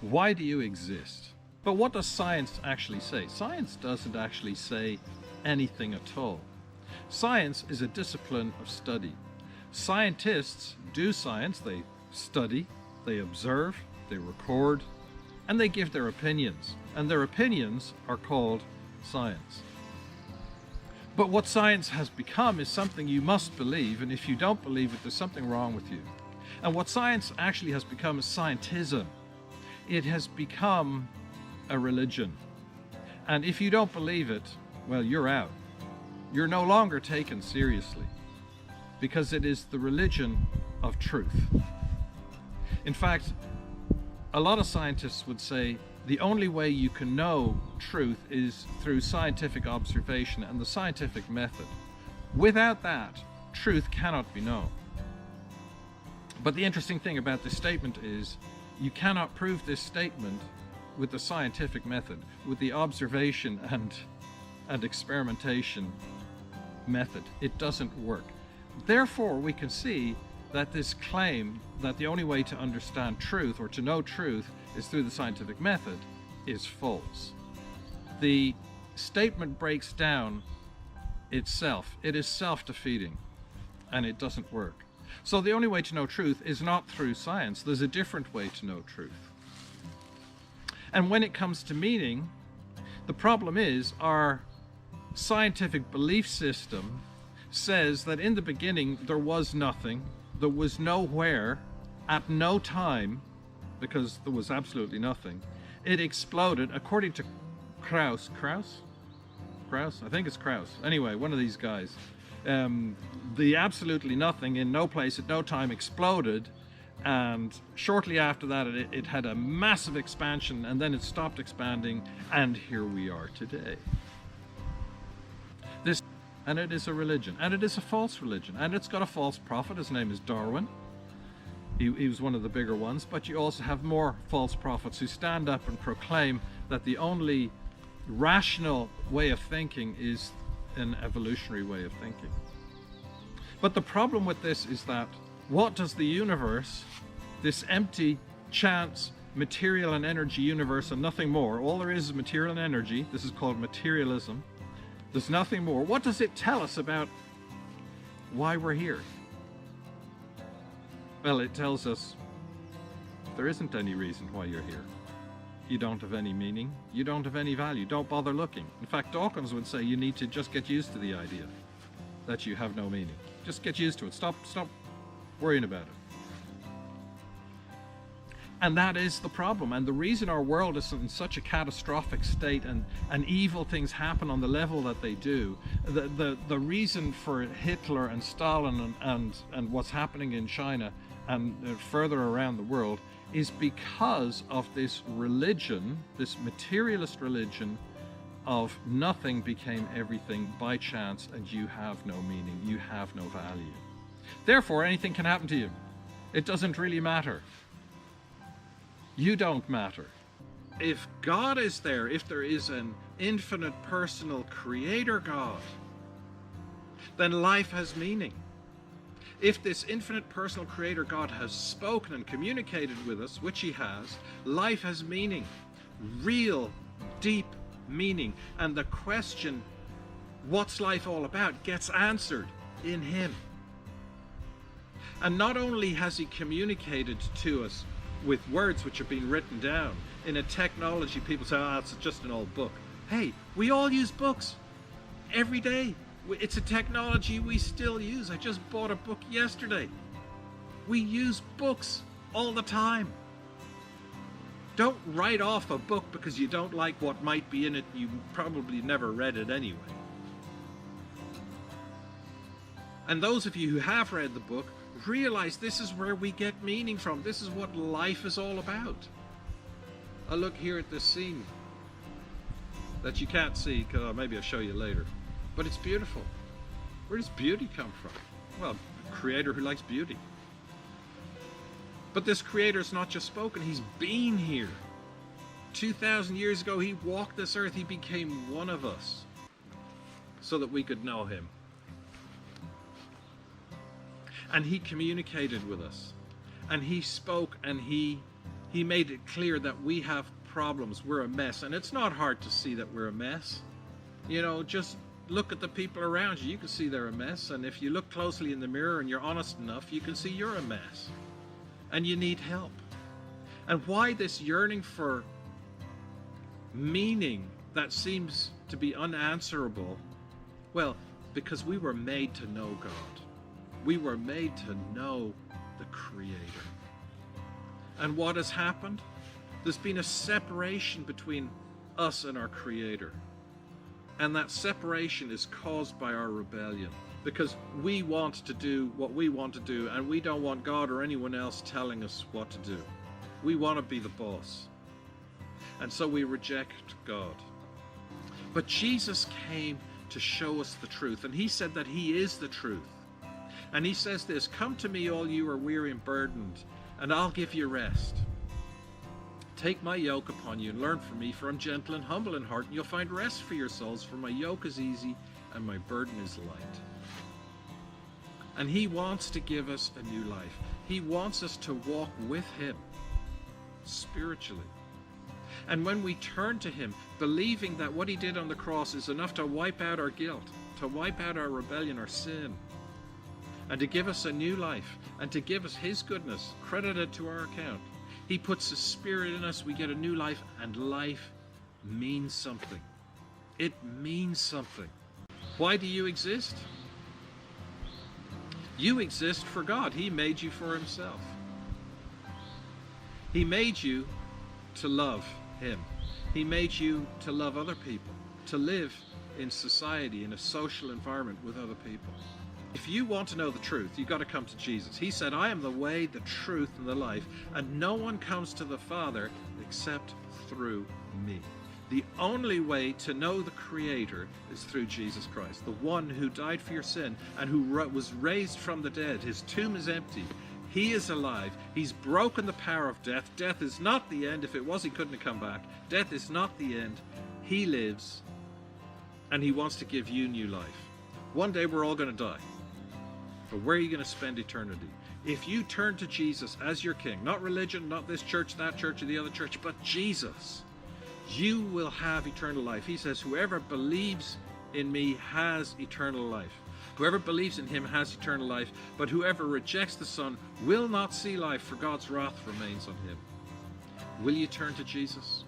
Why do you exist? But what does science actually say? Science doesn't actually say anything at all. Science is a discipline of study. Scientists do science, they study, they observe, they record, and they give their opinions. And their opinions are called science. But what science has become is something you must believe, and if you don't believe it, there's something wrong with you. And what science actually has become is scientism. It has become a religion. And if you don't believe it, well, you're out. You're no longer taken seriously, because it is the religion of truth. In fact, a lot of scientists would say the only way you can know truth is through scientific observation and the scientific method. Without that, truth cannot be known. But the interesting thing about this statement is you cannot prove this statement with the scientific method, with the observation and experimentation method. It doesn't work. Therefore, we can see that this claim that the only way to understand truth or to know truth is through the scientific method is false. The statement breaks down itself. It is self-defeating, and it doesn't work. So the only way to know truth is not through science. There's a different way to know truth. And when it comes to meaning, the problem is our scientific belief system says that in the beginning there was nothing, there was nowhere, at no time, because there was absolutely nothing. It exploded, according to Krauss? I think it's Krauss. Anyway, one of these guys. The absolutely nothing in no place at no time exploded, and shortly after that it had a massive expansion, and then it stopped expanding, and here we are today. And it is a religion, and it is a false religion, and it's got a false prophet. His name is Darwin. He was one of the bigger ones, but you also have more false prophets who stand up and proclaim that the only rational way of thinking is an evolutionary way of thinking. But the problem with this is that what does the universe, this empty chance material and energy universe and nothing more, all there is material and energy, this is called materialism, there's nothing more. What does it tell us about why we're here? Well, it tells us there isn't any reason why you're here. You don't have any meaning. You don't have any value. Don't bother looking. In fact, Dawkins would say you need to just get used to the idea that you have no meaning. Just get used to it. Stop worrying about it. And that is the problem. And the reason our world is in such a catastrophic state and evil things happen on the level that they do, the reason for Hitler and Stalin and what's happening in China and further around the world is because of this religion, this materialist religion of nothing became everything by chance, and you have no meaning, you have no value. Therefore, anything can happen to you. It doesn't really matter. You don't matter. If God is there, if there is an infinite personal creator God, then life has meaning. If this infinite personal creator God has spoken and communicated with us, which he has, life has meaning, real, deep meaning. And the question, what's life all about, gets answered in him. And not only has he communicated to us with words which have been written down in a technology, people say, oh, it's just an old book. Hey, we all use books every day. It's a technology we still use. I just bought a book yesterday. We use books all the time. Don't write off a book because you don't like what might be in it. You probably never read it anyway. And those of you who have read the book realize this is where we get meaning from. This is what life is all about. I look here at this scene that you can't see, because maybe I'll show you later. But it's beautiful. Where does beauty come from? Well, a creator who likes beauty. But this creator's not just spoken, he's been here. 2,000 years ago, he walked this earth, he became one of us so that we could know him. And he communicated with us, and he spoke, and he He made it clear that we have problems. We're a mess. And it's not hard to see that we're a mess. You know, just look at the people around you. You can see they're a mess. And if you look closely in the mirror and you're honest enough, you can see you're a mess. And you need help. And why this yearning for meaning that seems to be unanswerable? Well, because we were made to know God. We were made to know the Creator. And what has happened? There's been a separation between us and our Creator. And that separation is caused by our rebellion. Because we want to do what we want to do, and we don't want God or anyone else telling us what to do. We want to be the boss. And so we reject God. But Jesus came to show us the truth. And he said that he is the truth. And he says this, "Come to me, all you are weary and burdened, and I'll give you rest. Take my yoke upon you and learn from me, for I'm gentle and humble in heart, and you'll find rest for your souls, for my yoke is easy and my burden is light." And he wants to give us a new life. He wants us to walk with him spiritually. And when we turn to him, believing that what he did on the cross is enough to wipe out our guilt, to wipe out our rebellion, our sin, and to give us a new life, and to give us his goodness credited to our account. He puts his Spirit in us, we get a new life, and life means something. It means something. Why do you exist? You exist for God. He made you for himself. He made you to love him. He made you to love other people, to live in society, in a social environment with other people. If you want to know the truth, you've got to come to Jesus. He said, "I am the way, the truth, and the life, and no one comes to the Father except through me." The only way to know the Creator is through Jesus Christ, the one who died for your sin and who was raised from the dead. His tomb is empty. He is alive. He's broken the power of death. Death is not the end. If it was, he couldn't have come back. Death is not the end. He lives, and he wants to give you new life. One day we're all going to die. But where are you going to spend eternity? If you turn to Jesus as your King, not religion, not this church, that church, or the other church, but Jesus, you will have eternal life. He says, "Whoever believes in me has eternal life." Whoever believes in him has eternal life, but whoever rejects the Son will not see life, for God's wrath remains on him. Will you turn to Jesus?